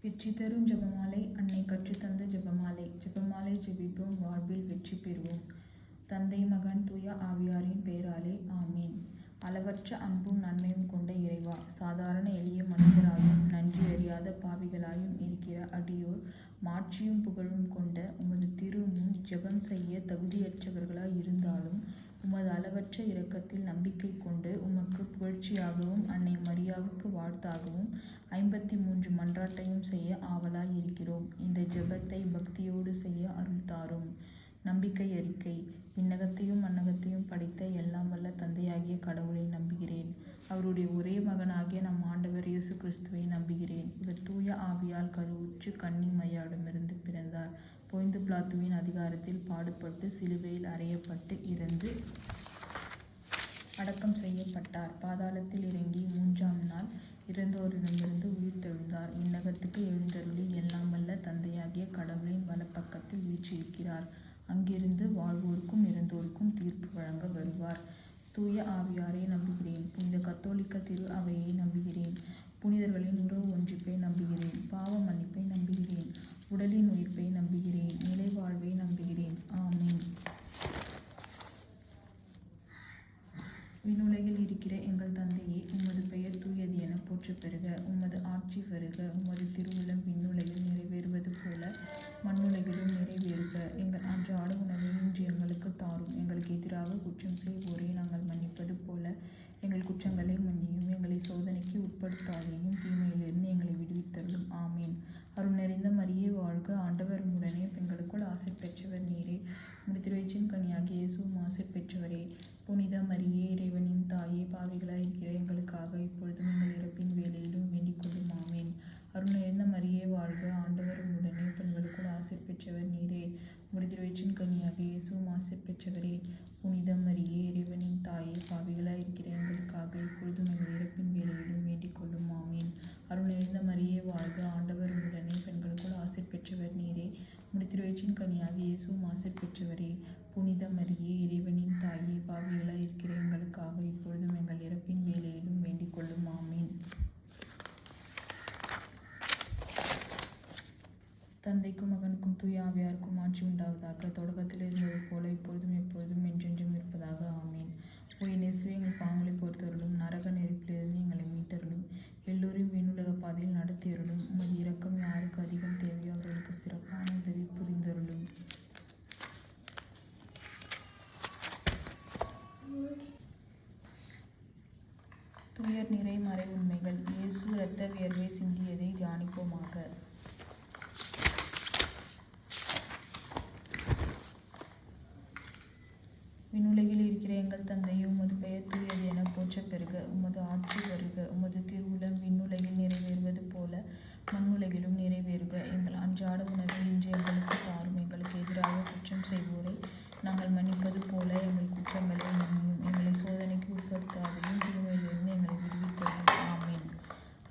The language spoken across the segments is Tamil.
வெற்றி தரும் ஜெபமாலை. அன்னை கற்றுத்தந்த ஜெபமாலை. ஜெபமாலை ஜெபிப்போம், வாழ்வில் வெற்றி பெறுவோம். தந்தை, மகன், தூய ஆவியாரின் பெயராலே ஆமீன். அளவற்ற அன்பும் நன்மையும் கொண்ட இறைவா, சாதாரண எளிய மனிதராயும் நன்றி அறியாத பாவிகளாயும் இருக்கிற அடியோர் மாட்சியும் புகழும் கொண்ட உமது திருமுன் ஜெபம் செய்ய தகுதியற்றவர்களாய் இருந்தாலும் உமது அளவற்ற இரக்கத்தில் நம்பிக்கை கொண்டு உமக்கு புகழ்ச்சியாகவும் அன்னை மரியாவுக்கு வாழ்த்தாகவும் 53 மன்றாட்டையும் செய்ய ஆவலாய் இருக்கிறோம். இந்த ஜெபத்தை பக்தியோடு செய்ய அருள் தாரும். நம்பிக்கை அறிக்கை. விண்ணகத்தையும் மண்ணகத்தையும் படைத்த எல்லாம் வல்ல தந்தையாகிய கடவுளை நம்புகிறேன். அவருடைய ஒரே மகனாகிய நம் ஆண்டவர் இயேசு கிறிஸ்துவை நம்புகிறேன். இவர் தூய ஆவியால் கருவுற்று கன்னி மரியாவிடமிருந்து பிறந்தார். பொய்ந்து பிலாத்துவின் அதிகாரத்தில் பாடுபட்டு சிலுவையில் அறையப்பட்டு இறந்து அடக்கம் செய்யப்பட்டார். பாதாளத்தில் இறங்கி 3ஆம் நாள் இறந்தோரிடமிருந்து உயிர்த்தெழுந்தார். விண்ணகத்துக்கு எழுந்தருளி எல்லாம் வல்ல தந்தையாகிய கடவுளின் வலப்பக்கத்தில் வீற்றிருக்கிறார். அங்கிருந்து வாழ்வோருக்கும் இறந்தோருக்கும் தீர்ப்பு வழங்க வருவார். தூய ஆவியாரை நம்புகிறேன். புனித கத்தோலிக்க திரு அவையை நம்புகிறேன். புனிதர்களின் உறவு ஒன்றிப்பை நம்புகிறேன். பாவ மன்னிப்பை நம்புகிறேன். உடலின் உயிர்ப்பை நம்புகிறேன். நிலை வாழ்வை நம்புகிறேன். ஆமீன். விண்ணுலகில் இருக்கிற எங்கள் தந்தையே, உமது பெயர் தூயது என போற்ற பெறுக. உமது ஆட்சி வருக. உமது திருவுளம் விண்ணுலகில் நிறைவேறுவது போல மண்ணுலகிலும் நிறைவேறுக. எங்கள் அன்றாட உணவை இன்று எங்களுக்கு தாரும். எங்களுக்கு எதிராக குற்றம் செய்வோரை நாங்கள் மன்னிப்பது போல எங்கள் குற்றங்களை மன்னியும். எங்களை சோதனைக்கு உட்படுத்தாதையும், தீமையிலிருந்து எங்களை விடுவித்தருளும். ஆமீன். அருள் நிறைந்த மரியே வாழ்க. ஆண்டவர் உடனே பெண்களுக்குள் ஆசை பெற்றவர் நீரே. உம்முடைய திருவயிற்றின் கனியாகிய இயேசுவும் ஆசை பெற்றவரே. புனித மரியே, இறைவனின் தாயே, பாவிகளாய் இருக்கிற எங்களுக்காக இப்பொழுதும் எங்கள் இறப்பின் வேலையிலும் வேண்டிக் கொள்ளும். ஆமீன். அருள் நிறைந்த மரியே வாழ்க. ஆண்டவர் உடனே பெண்களுக்குள் ஆசை பெற்றவர் நீரே. உம்முடைய திருவயிற்றின் கனியாகிய இயேசுவும் ஆசை பெற்றவரே. புனித மரியே, இறைவனின் தாயே, பாவிகளாய் இருக்கிற எங்களுக்காக இப்பொழுதும் எங்கள் இறப்பின் வேலையிலும் வேண்டிக் கொள்ளும். ஆமீன். அருள் நிறைந்த மரியே வாழ்க. ஆண்டவர் உடனே பெண்களுக்குள் ஆசை பெற்றவர் நீரே. உம்முடைய திருவயிற்றின் கனியாகிய இயேசுவும் ஆசை பெற்றவரே. புனித மரியே, இறைவனின் தாயே, பாவிகளாய் இருக்கிற எங்களுக்காக இப்பொழுதும் எங்கள் இறப்பின் வேலையிலும் வேண்டிக் கொள்ளும். ஆமீன். தந்தைக்கும் மகனுக்கும் தூய ஆவியாருக்கும் ஆட்சி உண்டாவதாக. தொடக்கத்தில் இருந்தது போல இப்பொழுதும் எப்பொழுதும் என்றென்றும் இருப்பதாக. ஆமீன். ஓய் இயேசுவே, எங்கள் பாவங்களை பொறுத்தருளும். நரக நெருப்பிலிருந்து எங்களை மீட்டருளும். எல்லோரையும் விண்ணுலக பாதையில் நடத்தியருளும். உமது இரக்கம் யாருக்கு அதிகம் தேவையோ அவர்களுக்கு சிறப்பான உதவி புரிந்தருளும். துயர் நிறை மறை உண்மைகள். இயேசு இரத்த வியர்வை சிந்தியதை தியானிப்போமாக. விண்ணுலகில் இருக்கிற எங்கள் தந்தையே, உமது பெயர் தூயது என போற்ற பெறுக. உமது ஆட்சி வருக. உமது திருவுளம் விண்ணுலகில் நிறைவேறுவது போல மண்ணுலகிலும் நிறைவேறுக. எங்கள் அன்றாட உணவை இன்று எங்களுக்கு தாரும். எங்களுக்கு எதிராக குற்றம் செய்வோரை நாங்கள் மன்னிப்பது போல எங்கள் குற்றங்களை மன்னியும். எங்களை சோதனைக்கு உட்படுத்தாதையும், தீமையிலிருந்து எங்களை விடுவித்தருளும். ஆமீன்.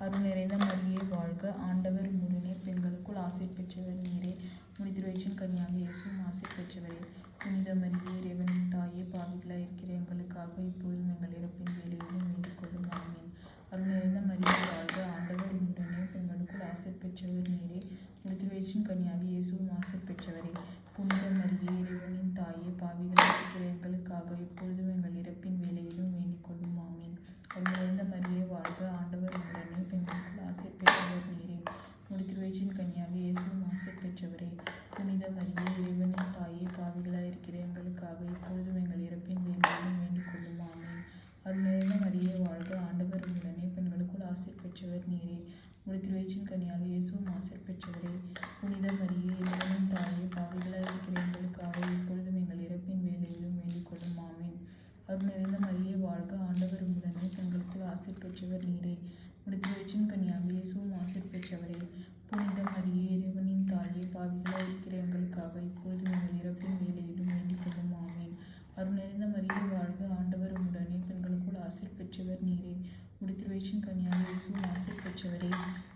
அருள் நிறைந்த மரியே வாழ்க. ஆண்டவர் உம்முடனே பெண்களுக்குள் ஆசை பெற்றவர் நீரே. உம்முடைய திருவயிற்றின் கனியாகிய இயேசுவும் ஆசை பெற்றவரே. புனித மரியே, இறைவனின் தாயே, பாவிகளாய் இருக்கிற எங்களுக்காக இப்பொழுதும் எங்கள் இறப்பின் வேலையிலும் வேண்டிக் கொள்ளும். ஆமீன். அருள் நிறைந்த மரியே வாழ்க. ஆண்டவர் உம்முடனே பெண்களுக்குள் ஆசை பெற்றவர் நீரே. உம்முடைய திருவயிற்றின் கனியாகிய இயேசுவும் ஆசை பெற்றவரே. புனித மரியே, இறைவனின் தாயே, பாவிகளாய் இருக்கிற எங்களுக்காக இப்பொழுதும் எங்கள் இறப்பின் வேலையிலும் வேண்டிக் கொள்ளும். ஆமீன். அருள் நிறைந்த மரியே வாழ்க. ஆண்டவர் உம்முடனே பெண்களுக்குள் ஆசை பெற்றவர் நீரே. உம்முடைய திருவயிற்றின் கனியாகிய இயேசுவும் ஆசை பெற்றவரே. புனித மரியே, இறைவனின் தாயே, பாவிகளாய் இருக்கிற எங்களுக்காக இப்பொழுதும் எங்கள் இறப்பின் வேலையிலும் வேண்டிக் கொள்ளும். ஆமீன். அருள் நிறைந்த மரியே வாழ்க. ஆண்டவர் உம்முடனே பெண்களுக்குள் ஆசை பெற்றவர் நீரே. உம்முடைய திருவயிற்றின் கனியாகிய இயேசுவும் ஆசை பெற்றவரே. புனித மரியே, இறைவனின் தாயே, பாவிகளாய் இருக்கிற எங்களுக்காக இப்பொழுதும் எங்கள் இறப்பின் வேலையிலும் வேண்டிக் கொள்ளும். ஆமீன். அருள் நிறைந்த மரியே வாழ்க. ஆண்டவர் உம்முடனே பெண்களுக்குள் ஆசை பெற்றவர் நீரே. உம்முடைய திருவயிற்றின் கனியாகிய இயேசுவும் ஆசை பெற்றவரே. புனித மரியே, இறைவனின் தாயே, பாவிகளாய் இருக்கிற எங்களுக்காக இப்பொழுதும் எங்கள் இறப்பின் வேலையிலும் வேண்டிக் கொள்ளும். ஆமீன். அருள் நிறைந்த மரியே வாழ்க. ஆண்டவர் உம்முடனே பெண்களுக்குள் ஆசை பெற்றவர் நீரே. உம்முடைய திருவயிற்றின் கனியாகிய இயேசுவும் ஆசை பெற்றவரே.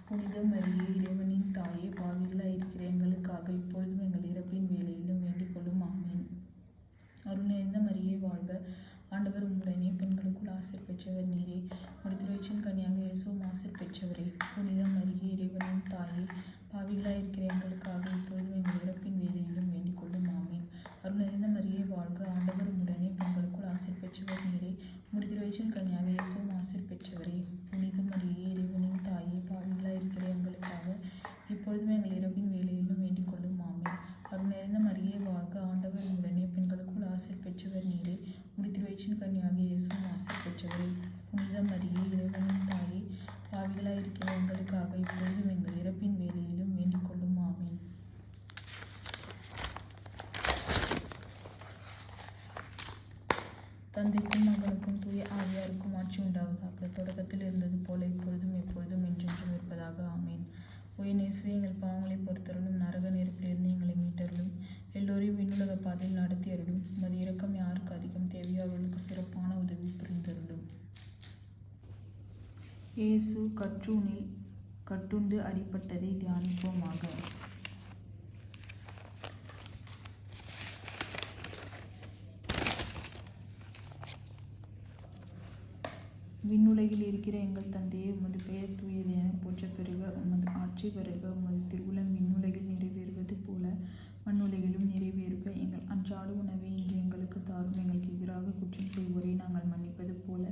புனித மரியே, இறைவனின் தாயே, பாவிகளாய் இருக்கிற எங்களுக்காக இப்பொழுதும் எங்கள் இறப்பின் வேலையிலும் வேண்டிக் கொள்ளும். ஆமீன். அருள் நிறைந்த மரியே வாழ்க. ஆண்டவர் உம்முடனே பெண்களுக்குள் ஆசை பெற்றவர் நீரே. உம்முடைய திருவயிற்றின் கனியாகிய இயேசுவும் ஆசை பெற்றவரே. புனித பாவிகளாய் இருக்கிற எங்களுக்காக இப்பொழுதும் எங்கள் இறப்பின் வேலையிலும் வேண்டிக் கொள்ளும் ஆமீன். அருள் நிறைந்த மரியே வாழ்க, ஆண்டவர் உம்முடனே, பெண்களுக்குள் ஆசீர் பெற்றவர் நீரே. உம்முடைய திருவயிற்றின் கனியாக இயேசுவும் ஆசீர் பெற்றவரே. புனித மரியே, இறைவனின் தாயே, பாவிகளாய் இருக்கிற எங்களுக்காக இப்பொழுதும் எங்கள் இறப்பின் வேலையிலும் வேண்டிக் கொள்ளும் ஆமீன். அருள் நிறைந்த மரியே வாழ்க, ஆண்டவர் உம்முடனே, பெண்களுக்குள் ஆசீர் பெற்றவர் நீரே. உம்முடைய திருவயிற்றின் கனியாக இயேசுவும் ஆசீர் பெற்றவரே. புனித மரியே, இறைவனின் தாயே, பாவிகளாய் இருக்கிற எங்களுக்காக இப்பொழுதும் எங்கள் இறப்பின் வேலையிலும் வேண்டிக் கொள்ளும் ஆமீன். தந்தைக்கும் மகனுக்கும் தூய ஆவியாருக்கும் ஆட்சி உண்டாவதாக. தொடக்கத்தில் இருந்தது போல இப்பொழுதும் எப்பொழுதும் என்றென்றும் இருப்பதாக ஆமீன். இயேசுவே, எங்கள் பாவங்களை பொறுத்தருளும், நரக நெருப்பிலிருந்து எங்களை மீட்டருளும், எல்லோரையும் விண்ணுலக பாதையில் நடத்தி அருளும். உமது இரக்கம் யாருக்கு அதிகம் தேவையோ அவர்களுக்கு சிறப்பான உதவி புரிந்தருளும். இயேசு கற்றூணில் கட்டுண்டு அடிபட்டதை தியானிப்போமாக. விண்ணுலகில் இருக்கிற எங்கள் தந்தையே, உமது பெயர் தூயது என போற்றப் பெறுக. உமது ஆட்சி வருக. உமது திருவுளம் விண்ணுலகில் நிறைவேறுவது போல மண்ணுலகிலும் நிறைவேறுக. எங்கள் அன்றாட உணவை இன்று எங்களுக்கு தாரும். எங்களுக்கு எதிராக குற்றம் செய்வோரை நாங்கள் மன்னிப்பது போல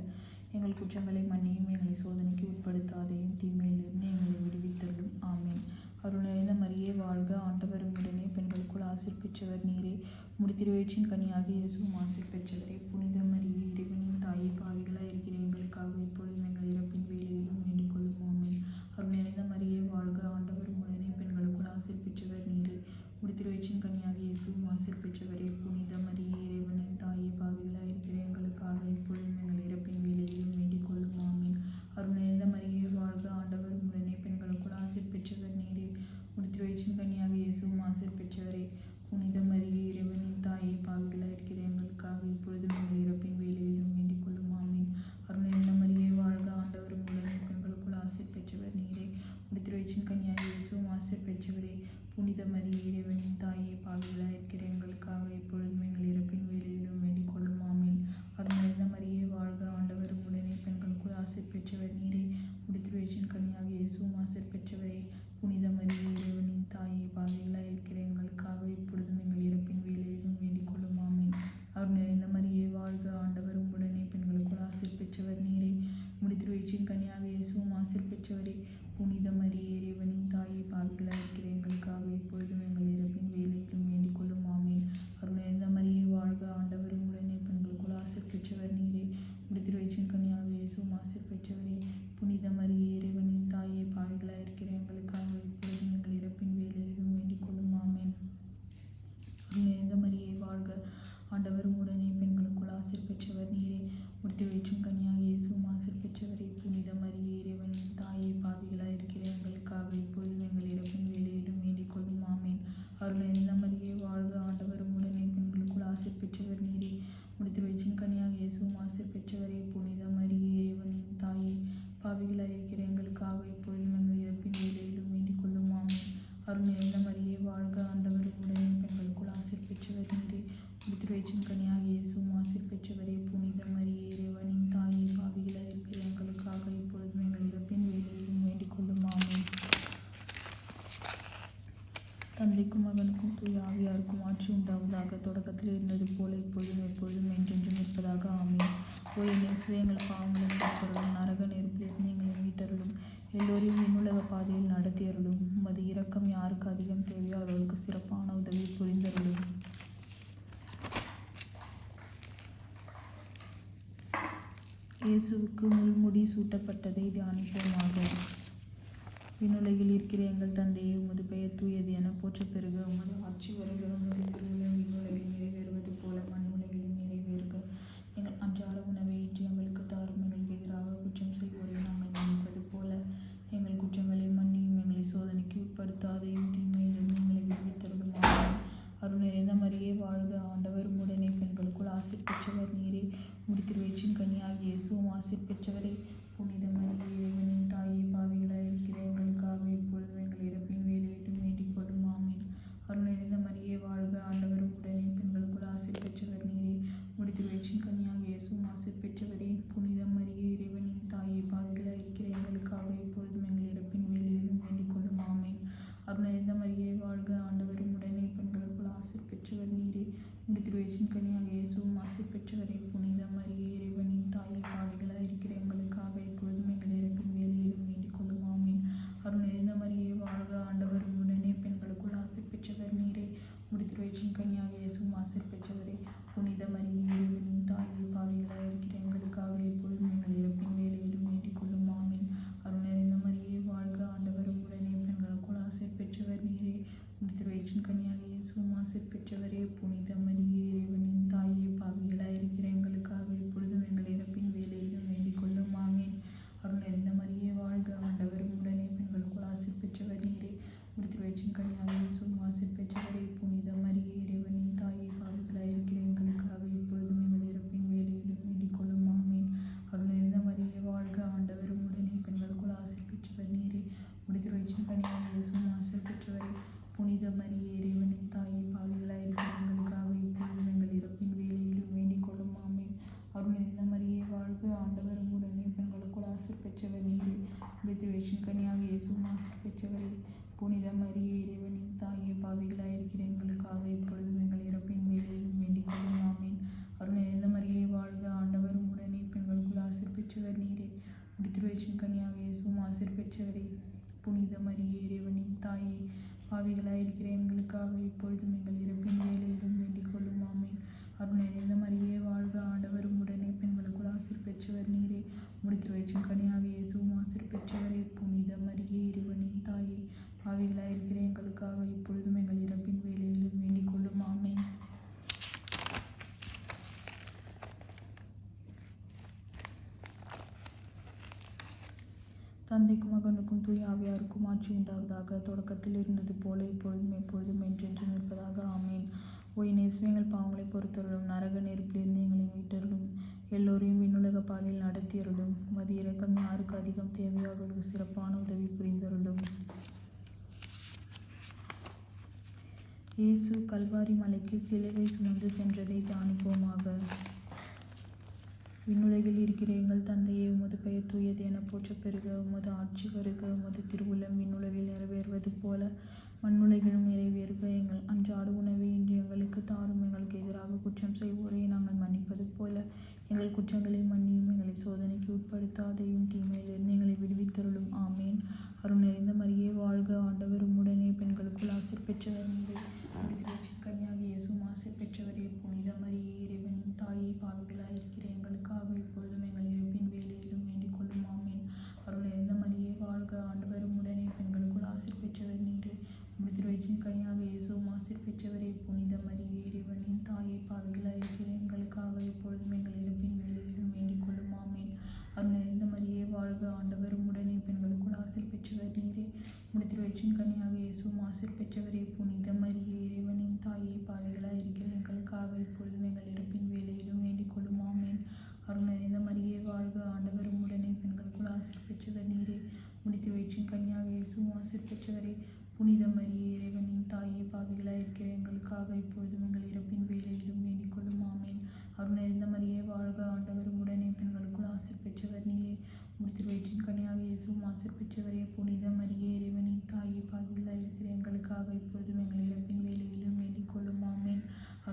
எங்கள் குற்றங்களை மன்னியும். எங்களை சோதனைக்கு உட்படுத்தாதையும், தீமையிலிருந்து எங்களை விடுவித்தருளும். ஆமீன். அருள் நிறைந்த மரியே வாழ்க, ஆண்டவர் உம்முடனே, பெண்களுக்குள் ஆசீர் பெற்றவர் நீரே. உம்முடைய திருவயிற்றின் கனியாக இயேசுவும் ஆசீர் பெற்றவரே. புனித மரியே, இறைவனின் தாயே, பாவிகளாய் இருக்கிற எங்களுக்காக இப்பொழுதும் எங்கள் இறப்பின் வேலையிலும் வேண்டிக் கொள்ளும் ஆமீன். அருள் நிறைந்த மரியே வாழ்க, ஆண்டவர் உம்முடனே, பெண்களுக்குள் ஆசீர் பெற்றவர் நீரே. உம்முடைய திருவயிற்றின் கனியாக இயேசுவும் ஆசீர் பெற்றவரே. புனித மரியே, இறைவனின் தாயே, பாவிகளாய் இருக்கிற எங்களுக்காக இப்பொழுதும் எங்கள் இறப்பின் வேலையிலும் வேண்டிக் கொள்ளும் ஆமீன். அருள் நிறைந்த மரியே வாழ்க, ஆண்டவர் உம்முடனே, பெண்களுக்குள் ஆசீர் பெற்றவர் நீரே. உம்முடைய திருவயிற்றின் கனியாக இயேசுவும் ஆசீர் பெற்றவரே. புனித மரியே, இறைவனின் தாயே, பாவிகளாய் இருக்கிற எங்களுக்காக இப்பொழுதும் எங்கள் இறப்பின் வேலையிலும் வேண்டிக் கொள்ளும் ஆமீன். அருள் நிறைந்த மரியே வாழ்க, ஆண்டவர் உம்முடனே, பெண்களுக்குள் ஆசீர் பெற்றவர் நீரே. உம்முடைய திருவயிற்றின் கனியாக இயேசுவும் ஆசீர் பெற்றவரே. புனித மரியே, இறைவனின் தாயே, பாவிகளாய் இருக்கிற எங்களுக்காக இப்பொழுதும் எங்கள் இறப்பின் வேலையிலும் வேண்டிக் கொள்ளும் ஆமீன். அருள் நிறைந்த மரியே வாழ்க, ஆண்டவர் உம்முடனே, பெண்களுக்குள் ஆசீர் பெற்றவர் நீரே. உம்முடைய திருவயிற்றின் கனியாக இயேசுவும் ஆசீர் பெற்றவரே. புனித மரியே, இறைவனின் தாயே, பாவிகளாய் இருக்கிற எங்களுக்காக இப்பொழுதும் எங்கள் இறப்பின் வேலையிலும் வேண்டிக் கொள்ளும் ஆமீன். அருள் நிறைந்த மரியே வாழ்க, ஆண்டவர் உம்முடனே, பெண்களுக்குள் ஆசீர் பெற்றவர் நீரே. உம்முடைய திருவயிற்றின் கனியாக இயேசுவும் ஆசீர் பெற்றவரே. புனித மரியே, இறைவனின் தாயே, பாவிகளாய் இருக்கிற எங்களுக்காக இப்பொழுதும் எங்கள் இறப்பின் வேலையிலும் வேண்டிக் கொள்ளும் ஆமீன். அருள் நிறைந்த மரியே வாழ்க, ஆண்டவர் உம்முடனே, பெண்களுக்குள் ஆசீர் பெற்றவர் நீரே. உம்முடைய திருவயிற்றின் கனியாக இயேசுவும் ஆசீர் பெற்றவரே. புனித மரியே, இறைவனின் தாயே, பாவிகளாய் இருக்கிற எங்களுக்காக இப்பொழுதும் எங்கள் இறப்பின் வேலையிலும் வேண்டிக் கொள்ளும் ஆமீன். அருள் நிறைந்த மரியே வாழ்க, ஆண்டவர் உம்முடனே, பெண்களுக்குள் ஆசீர் பெற்றவர் நீரே. உம்முடைய திருவயிற்றின் கனியாக இயேசுவும் ஆசீர் பெற்றவரே. புனித மரியே, இறைவனின் தாயே, பாவிகளாய் இருக்கிற எங்களுக்காக இப்பொழுதும் எங்கள் இறப்பின் வேலையிலும் வேண்டிக் கொள்ளும் ஆமீன். அருள் நிறைந்த மரியே வாழ்க, ஆண்டவர் உம்முடனே, பெண்களுக்குள் ஆசீர் பெற்றவர் நீரே. உம்முடைய திருவயிற்றின் கனியாக இயேசுவும் ஆசீர் பெற்றவரே. புனித மரியே, இறைவனின் தாயே, பாவிகளாய் இருக்கிற எங்களுக்காக இப்பொழுதும் எங்கள் இறப்பின் வேலையிலும் வேண்டிக் கொள்ளும் ஆமீன். அருள் நிறைந்த மரியே வாழ்க, ஆண்டவர் உம்முடனே, பெண்களுக்குள் ஆசீர் பெற்றவர் நீரே. உம்முடைய திருவயிற்றின் கனியாக இயேசுவும் ஆசீர் பெற்றவரே. புனித மரியே, இறைவனின் தாயே, பாவிகளாய் இருக்கிற எங்களுக்காக இப்பொழுதும் எங்கள் இறப்பின் வேலையிலும் வேண்டிக் கொள்ளும் ஆமீன். தந்தைக்கும் மகனுக்கும் தூய ஆவியாருக்கும் ஆட்சி உண்டாவதாக. தொடக்கத்தில் இருந்தது போல இப்பொழுதும் எப்பொழுதும் என்றென்றும் இருப்பதாக ஆமீன். இயேசுவே, எங்கள் பாவங்களை பொறுத்தருளும், நரக நெருப்பிலிருந்து எங்களை மீட்டருளும், எல்லோரையும் விண்ணுலக பாதையில் நடத்தி அருளும். உமது இரக்கம் யாருக்கு அதிகம் தேவையோ அவர்களுக்கு சிறப்பான உதவி புரிந்தருளும். இயேசுவுக்கு முள்முடி சூட்டப்பட்டதை தியானிப்போமாக. விண்ணுலகில் இருக்கிற எங்கள் தந்தையே, உமது பெயர் தூயது என போற்றப் பெறுக. உமது ஆட்சி வருக. உமது திருவுளம் விண்ணுலகில் நிறைவேறுவது போல மண்ணுலகிலும் நிறைவேறுக. எங்கள் அன்றாட உணவை இன்று எங்களுக்கு தாரும். எங்களுக்கு எதிராக குற்றம் செய்வோரை நாங்கள் மன்னிப்பது போல எங்கள் குற்றங்களை மன்னியும். எங்களை சோதனைக்கு உட்படுத்தாதையும், தீமையிலிருந்து எங்களை விடுவித்தருளும் ஆமீன். அருள் நிறைந்த மரியே வாழ்க, ஆண்டவர் உம்முடனே, பெண்களுக்குள் ஆசீர் பெற்றவர் நீரே. உம்முடைய திருவயிற்றின் கனியாக இயேசுவும் ஆசீர் பெற்றவரே. புனித மரியே, இறைவனின் தாயே, பாவிகளாய் இருக்கிற எங்களுக்காக இப்பொழுதும் எங்கள் இறப்பின் வேலையிலும் வேண்டிக் கொள்ளும் ஆமீன். அருள் நிறைந்த மரியே வாழ்க, ஆண்டவர் உம்முடனே, பெண்களுக்குள் ஆசீர் பெற்றவர் நீரே. உம்முடைய திருவயிற்றின் கனியாக இயேசுவும் ஆசீர் பெற்றவரே. புனித மரியே, இறைவனின் தாயே, பாவிகளாய் இருக்கிற எங்களுக்காக இப்பொழுதும் எங்கள் இறப்பின் வேலையிலும் வேண்டிக் கொள்ளும் ஆமீன். அருள் வயிற்றின் கனியாக இயேசுவும் ஆசீர் பெற்றவரே. புனித மரியே இறைவனின் தாயே, பாவிகளாய் இருக்கிற எங்களுக்காக இப்பொழுதும் எங்கள் இறப்பின் வேளையிலும் வேண்டிக் கொள்ளும். ஆமீன். அருள் நிறைந்த மரியே வாழ்க, ஆண்டவர் உம்முடனே, பெண்களுக்குள் ஆசீர் பெற்றவர் நீரே. உம்முடைய வயிற்றின் கனியாக இயேசுவும் ஆசீர் பெற்றவரே. புனித மரியே இறைவனின் தாயே, பாவிகளாய் இருக்கிற எங்களுக்காக இப்பொழுதும் எங்கள் இறப்பின் வேளையிலும் வேண்டிக் கொள்ளும். ஆமீன். அருள் நிறைந்த மரியே வாழ்க, ஆண்டவர் உம்முடனே, பெண்களுக்குள் ஆசீர் பெற்றவர் நீரே. உம்முடைய வயிற்றின் கனியாக இயேசுவும் ஆசீர் பெற்றவரே. புனித மரியே இறைவனின் தாயே, பாவிகளாய் இருக்கிற எங்களுக்காக இப்பொழுதும் எங்கள் இறப்பின் வேளையிலும் வேண்டிக் கொள்ளும். ஆமீன். அருள் நிறைந்த மரியே வாழ்க, ஆண்டவர் உம்முடனே, பெண்களுக்குள் ஆசீர் பெற்றவர் நீரே. உம்முடைய வயிற்றின் கனியாக இயேசுவும் ஆசீர் பெற்றவரே. புனித மரியே இறைவனின் தாயே, பாவிகளாய் இருக்கிற எங்களுக்காக இப்பொழுதும் எங்கள் இறப்பின் வேளையிலும் வேண்டிக் கொள்ளும். ஆமீன். அருள் நிறைந்த மரியே வாழ்க, ஆண்டவர் உம்முடனே, பெண்களுக்குள் ஆசீர் பெற்றவர் நீரே. உம்முடைய வயிற்றின் கனியாக இயேசுவும் ஆசீர் பெற்றவரே. புனித மரியே இறைவனின் தாயே, பாவிகளாய் இருக்கிற எங்களுக்காக இப்பொழுதும் எங்கள் இறப்பின் வேளையிலும் வேண்டிக் கொள்ளும். ஆமீன். அருள் நிறைந்த மரியே வாழ்க, ஆண்டவர் உம்முடனே, பெண்களுக்குள் ஆசீர் பெற்றவர் நீரே. உம்முடைய வயிற்றின் கனியாக இயேசுவும் ஆசீர் பெற்றவரே. புனித மரியே இறைவனின் தாயே, பாவிகளாய் இருக்கிற எங்களுக்காக இப்பொழுதும் எங்கள் இறப்பின் வேளையிலும் வேண்டிக் கொள்ளும். ஆமீன். அருள் நிறைந்த மரியே வாழ்க, ஆண்டவர் உம்முடனே, பெண்களுக்குள் ஆசீர் பெற்றவர் நீரே. உம்முடைய வயிற்றின் கனியாக இயேசுவும் ஆசீர் பெற்றவரே. புனித மரியே இறைவனின் தாயே, பாவிகளாய் இருக்கிற எங்களுக்காக இப்பொழுதும் எங்கள் இறப்பின் வேளையிலும் வேண்டிக் கொள்ளும். ஆமீன். தந்தைக்கும் மகனுக்கும் தூய ஆவியாருக்கும் ஆட்சி உண்டாவதாக. தொடக்கத்தில் இருந்தது போல இப்பொழுதும் எப்பொழுதும் என்றென்றும் இருப்பதாக. ஆமீன். ஓய் நேசுவே, எங்கள் பாவங்களை பொறுத்தருளும். நரக நெருப்பிலிருந்து எங்களை மீட்டருளும். எல்லோரையும் விண்ணுலக பாதையில் நடத்தியருளும். மது இரக்கம் யாருக்கு அதிகம் தேவையோ அவர்களுக்கு சிறப்பான உதவி புரிந்தருளும். இயேசு கல்வாரி மலைக்கு சிலுவை சுமந்து சென்றதை தியானிப்போமாக. விண்ணுலகில் இருக்கிற எங்கள் தந்தையே, உமது பெயர் தூயது என போற்றப் பெறுக. உமது ஆட்சி வருக. உமது திருவுளம் விண்ணுலகில் நிறைவேறுவது போல மண்ணுலகிலும் நிறைவேறுக. எங்கள் அன்றாட உணவை இன்று எங்களுக்கு தாரும். எங்களுக்கு எதிராக குற்றம் செய்வோரை நாங்கள் மன்னிப்பது போல எங்கள் குற்றங்களை மன்னியும். எங்களை சோதனைக்கு உட்படுத்தாதையும் தீமையிலிருந்து எங்களை விடுவித்தருளும். ஆமீன். அருள் நிறைந்த மரியே வாழ்க, ஆண்டவர் உம்முடனே, பெண்களுக்குள் ஆசீர் பெற்றவர் நீரே. உம்முடைய வயிற்றின் கனியாக இயேசுவும் ஆசீர் பெற்றவரே. புனித மரியே இறைவனின் தாயே, பாவிகளாய் இருக்கிற எங்களுக்காக இப்பொழுதும் எங்கள் இறப்பின் வேளையிலும் வேண்டிக் கொள்ளும். ஆமீன். அருள் நிறைந்த மரியே வாழ்க, ஆண்டவர் உம்முடனே, பெண்களுக்குள் ஆசீர் பெற்றவர் நீரே. உம்முடைய வயிற்றின் கனியாக இயேசுவும் ஆசீர் பெற்றவரே. புனித மரியே இறைவனின் தாயே, பாவிகளாய் இருக்கிற எங்களுக்காக இப்பொழுதும் எங்கள் இறப்பின் வேளையிலும் வேண்டிக் கொள்ளும். ஆமீன். அருள் நிறைந்த மரியே வாழ்க, ஆண்டவர் உம்முடனே, பெண்களுக்குள் ஆசீர் பெற்றவர் நீரே. உம்முடைய வயிற்றின் கனியாக இயேசுவும் ஆசீர் பெற்றவரே. புனித மரியே இறைவனின் தாயே, பாவிகளாய் இருக்கிற எங்களுக்காக இப்பொழுதும் எங்கள் இறப்பின் வேளையிலும் வேண்டிக் கொள்ளும். ஆமீன். அருள் நிறைந்த மரியே வாழ்க, ஆண்டவர் உம்முடனே, பெண்களுக்குள் ஆசீர் பெற்றவர் நீரே. உம்முடைய வயிற்றின் கனியாக இயேசுவும் ஆசீர் பெற்றவரே. புனித மரியே இறைவனின் தாயே, பாவிகளாய் இருக்கிற எங்களுக்காக இப்பொழுதும் எங்கள் இறப்பின் வேளையிலும் வேண்டிக் கொள்ளும். ஆமீன். அருள் நிறைந்த மரியே வாழ்க, ஆண்டவர் உம்முடனே, பெண்களுக்குள் ஆசீர் பெற்றவர் நீரே. உம்முடைய வயிற்றின் கனியாக இயேசுவும் ஆசீர் பெற்றவரே. புனித மரியே இறைவனின் தாயே, பாவிகளாய் இருக்கிற எங்களுக்காக இப்பொழுதும் எங்கள் இறப்பின் வேளையிலும் வேண்டிக் கொள்ளும். ஆமீன்.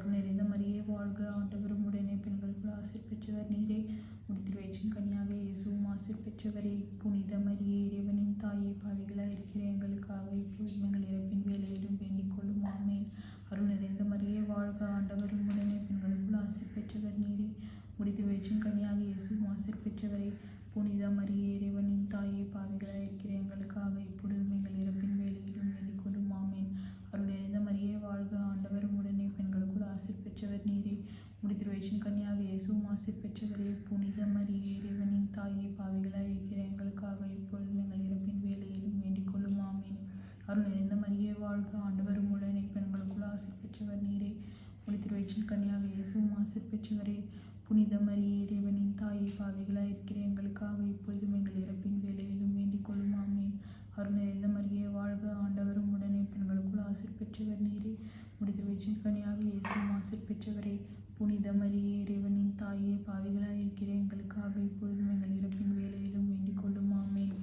அருள் நிறைந்த மரியே வாழ்க, ஆண்டவர் உம்முடனே, பெண்களுக்குள் ஆசீர் பெற்றவர் நீரே. உம்முடைய வயிற்றின் கனியாக இயேசுவும் ஆசீர் பெற்றவரே. புனித மரியே இறைவனின் தாயே, பாவிகளாய் இருக்கிற எங்களுக்காக இப்பொழுதும் எங்கள் இறப்பின் வேளையிலும் வேண்டிக் கொள்ளும். ஆமீன். அருள் நிறைந்த மரியே வாழ்க, ஆண்டவர் உம்முடனே, பெண்களுக்குள் ஆசீர் பெற்றவர் நீரே. உம்முடைய வயிற்றின் கனியாக இயேசுவும் ஆசீர் பெற்றவரே. புனித மரியே இறைவனின் தாயே, பாவிகளாய் இருக்கிற எங்களுக்காக இப்பொழுதும் எங்கள் இறப்பின் வேளையிலும் வேண்டிக் கொள்ளும். ஆமீன். அருள் நிறைந்த மரியே வாழ்க, ஆண்டவர் உம்முடனே, பெண்களுக்குள் ஆசீர் பெற்றவர் நீரே. உம்முடைய வயிற்றின் கனியாக இயேசுவும் ஆசீர் பெற்றவரே. புனித மரியே இறைவனின் தாயே, பாவிகளாய் இருக்கிற எங்களுக்காக இப்பொழுதும் எங்கள் இறப்பின் வேளையிலும் வேண்டிக் கொள்ளும். ஆமீன். அருள் நிறைந்த மரியே வாழ்க, ஆண்டவர் உம்முடனே, பெண்களுக்குள் ஆசீர் பெற்றவர் நீரே. உம்முடைய வயிற்றின் கனியாக இயேசுவும் ஆசீர் பெற்றவரே. புனித மரியே இறைவனின் தாயே, பாவிகளாய் இருக்கிற எங்களுக்காக இப்பொழுதும் எங்கள் இறப்பின் வேளையிலும் வேண்டிக் கொள்ளும். ஆமீன். அருள் நிறைந்த மரியே வாழ்க, ஆண்டவர் உம்முடனே, பெண்களுக்குள் ஆசீர் பெற்றவர் நீரே. உம்முடைய வயிற்றின் கனியாக இயேசுவும் ஆசீர் பெற்றவரே. புனித மரியே இறைவனின் தாயே, பாவிகளாய் இருக்கிற எங்களுக்காக இப்பொழுதும் எங்கள் இறப்பின் வேளையிலும் வேண்டிக் கொள்ளும். ஆமீன்.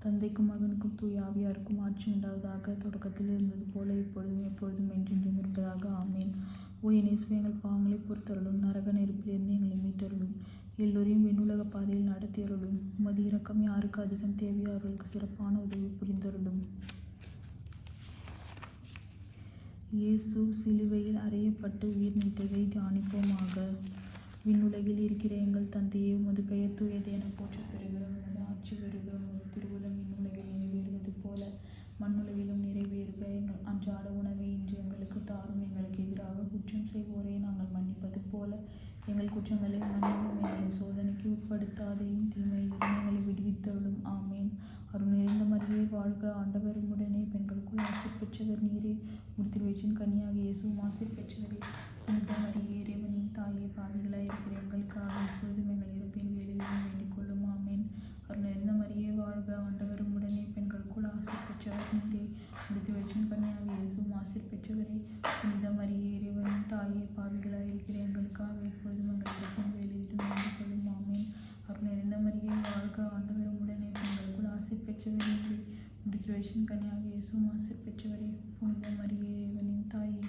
தந்தைக்கும் மகனுக்கும் தூய ஆவியாருக்கும் ஆட்சி உண்டாவதாக. தொடக்கத்தில் இருந்தது போல இப்பொழுதும் எப்பொழுதும் என்றென்றும் இருப்பதாக. ஆமீன். ஓ நேசுவே, எங்கள் பாவங்களை பொறுத்தருளும். நரக நெருப்பிலிருந்து எங்களை மீட்டருளும். எல்லோரையும் விண்ணுலக பாதையில் நடத்தியருளும். உமது இரக்கம் யாருக்கு அதிகம் தேவையோ அவர்களுக்கு சிறப்பான உதவி புரிந்தருளும். இயேசு சிலுவையில் அறையப்பட்டு உயிர் நீத்ததை தியானிப்போமாக. விண்ணுலகில் இருக்கிற எங்கள் தந்தையே, உமது பெயர் தூயது என போற்றப் பெறுக. உமது ஆட்சி வருக. உமது திருவுளம் விண்ணுலகில் நிறைவேறுவது போல மண்ணுலகிலும் நிறைவேறுக. எங்கள் அன்றாட உணவை இன்று எங்களுக்கு தாரும். எங்களுக்கு எதிராக குற்றம் செய்வோரை நாங்கள் மன்னிப்பது போல எங்கள் குற்றங்களை மன்னியும். எங்களை சோதனைக்கு உட்படுத்தாதையும் தீமையிலிருந்து எங்களை விடுவித்தருளும். ஆமேன். அருள் நிறைந்த மரியே வாழ்க, ஆண்டவர் உம்முடனே, பெண்களுக்குள் ஆசீர் பெற்றவர் நீரே. உம்முடைய கன்னியாகிய இயேசுவும் ஆசீர் பெற்றவரே. புனித மரியே, இறைவனின் தாயே, பாவிகளாய் இருக்கிற எங்களுக்காக இப்பொழுதும் எங்கள் இறப்பின் வேளையிலும் வேண்டிக் கொள்ளும். ஆமேன். அருள் நிறைந்த மரியே வாழ்க, ஆண்டவர் உம்முடனே, பெண்களுக்குள் ஆசீர் பெற்றவர் நீரே. உம்முடைய கன்னியாகிய இயேசுவும் ஆசீர் பெற்றவரே. புனித மரியே, இறைவனின் தாயே, பாவிகளாய் இருக்கிற எங்களுக்காக இப்பொழுதும் எங்கள் இறப்பின் வேளையிலும் வேண்டிக் கொள்ளும். ஆமேன். அருள் நிறைந்த மரியே வாழ்க, ஆண்டவர் உம்முடனே, பெண்களுக்குள் ஆசீர் பெற்றவர் நீரே. உம்முடைய கன்னியாகிய இயேசுவும் ஆசீர் பெற்றவரே. புனித மரியே, இறைவனின் தாயே,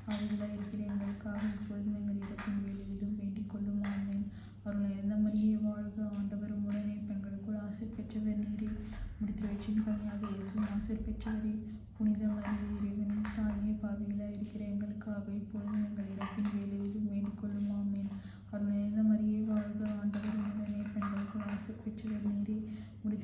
பாவிகளாய் இருக்கிற எங்களுக்காக இப்பொழுதும் எங்கள் இறப்பின் வேளையிலும் வேண்டிக் கொள்ளும். ஆமேன். அருள் நிறைந்த மரியே வாழ்க, ஆண்டவர் உம்முடனே, பெண்களுக்குள் ஆசீர் பெற்றவர் நீரே. உம்முடைய கன்னியாகிய இயேசுவும் ஆசீர் பெற்றவரே. புனித மரியே, இறைவனின் தாயே, பாவிகளாய் இருக்கிற எங்களுக்காக இப்பொழுதும் எங்கள் இறப்பின் வேளையிலும் வேண்டிக் கொள்ளும். ஆமேன். அருள் நிறைந்த மரியே வாழ்க, ஆண்டவர் உம்முடனே, பெண்களுக்குள் ஆசீர் பெற்றவர் நீரே. உம்முடைய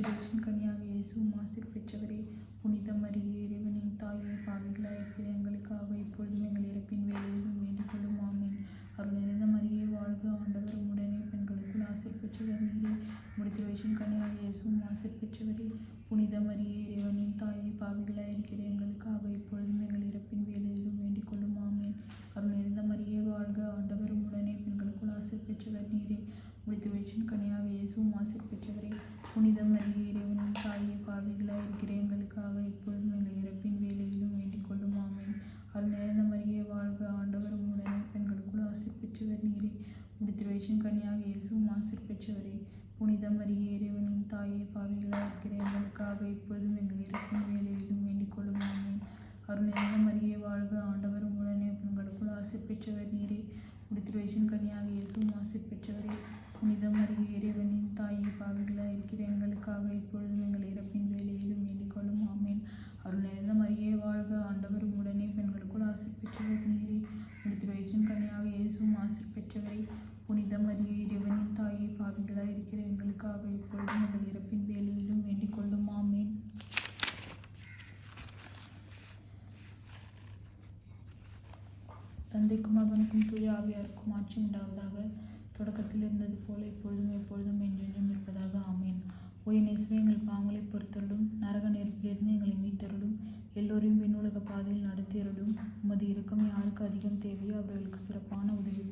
கன்னியாகிய இயேசுவும் ஆசீர் பெற்றவரே. புனித மரியே, இறைவனின் தாயே, பாவிகளாய் இருக்கிற எங்களுக்காக இப்பொழுதும் எங்கள் இறப்பின் வேளையிலும் வேண்டிக் கொள்ளும். ஆமேன். அருள் நிறைந்த மரியே வாழ்க, ஆண்டவர் உம்முடனே, பெண்களுக்குள் ஆசீர் பெற்றவர் நீரே. உம்முடைய கன்னியாகிய இயேசுவும் ஆசீர் பெற்றவரே. புனித மரியே, இறைவனின் தாயே, பாவிகளாய் இருக்கிற எங்களுக்காக இப்பொழுதும் எங்கள் இறப்பின் வேளையிலும் வேண்டிக் கொள்ளும். ஆமேன். அருள் நிறைந்த மரியே வாழ்க, ஆண்டவர் உம்முடனே, பெண்களுக்குள் ஆசீர் பெற்றவர் நீரே. உம்முடைய கன்னியாகிய இயேசுவும் ஆசீர் பெற்றவரே. புனித மரியே, இறைவனின் தாயே, பாவிகளாய் இருக்கிற எங்களுக்காக இப்பொழுதும் எங்கள் இறப்பின் வேளையிலும் வேண்டிக் கொள்ளும். ஆமேன். அருள் நிறைந்த மரியே வாழ்க, ஆண்டவர் உம்முடனே, பெண்களுக்குள் ஆசீர் பெற்றவர் நீரே. உம்முடைய கன்னியாகிய இயேசுவும் ஆசீர் பெற்றவரே. புனித மரியே, இறைவனின் தாயே, பாவிகளாய் இருக்கிற எங்களுக்காக இப்பொழுதும் எங்கள் இறப்பின் வேளையிலும் வேண்டிக் கொள்ளும். ஆமேன். அருள் நிறைந்த மரியே வாழ்க, ஆண்டவர் உம்முடனே, பெண்களுக்குள் ஆசீர் பெற்றவர் நீரே. உம்முடைய கன்னியாகிய இயேசுவும் ஆசீர் பெற்றவரே. புனித மரியே, இறைவனின் தாயே, பாவிகளாய் இருக்கிற எங்களுக்காக இப்பொழுதும் எங்கள் இறப்பின் வேளையிலும் வேண்டிக் கொள்ளும். ஆமேன். அருள் நிறைந்த மரியே வாழ்க, ஆண்டவர் உம்முடனே, பெண்களுக்குள் ஆசீர் பெற்றவர் நீரே. உம்முடைய கன்னியாகிய இயேசுவும் ஆசீர் பெற்றவரே. புனித மரியே, இறைவனின் தாயே, பாவிகளாய் இருக்கிற எங்களுக்காக இப்பொழுதும் எங்கள் இறப்பின் வேளையிலும் வேண்டிக் கொள்ளும். ஆமேன். தந்தைக்கும் மகனுக்கும் தூய ஆவியாருக்கும் ஆட்சி உண்டாவதாக. தொடக்கத்தில் இருந்தது போல இப்பொழுதும் எப்பொழுதும் என்றென்றும் இருப்பதாக. ஆமேன். ஓய் நேசுவே, எங்கள் பாவங்களை பொறுத்தருளும். நரக நெருப்பிலிருந்து எங்களை மீட்டருளும். எல்லோரையும் விண்ணுலக பாதையில் நடத்தியருளும். உமது இரக்கம் யாருக்கு அதிகம் தேவையோ அவர்களுக்கு சிறப்பான உதவி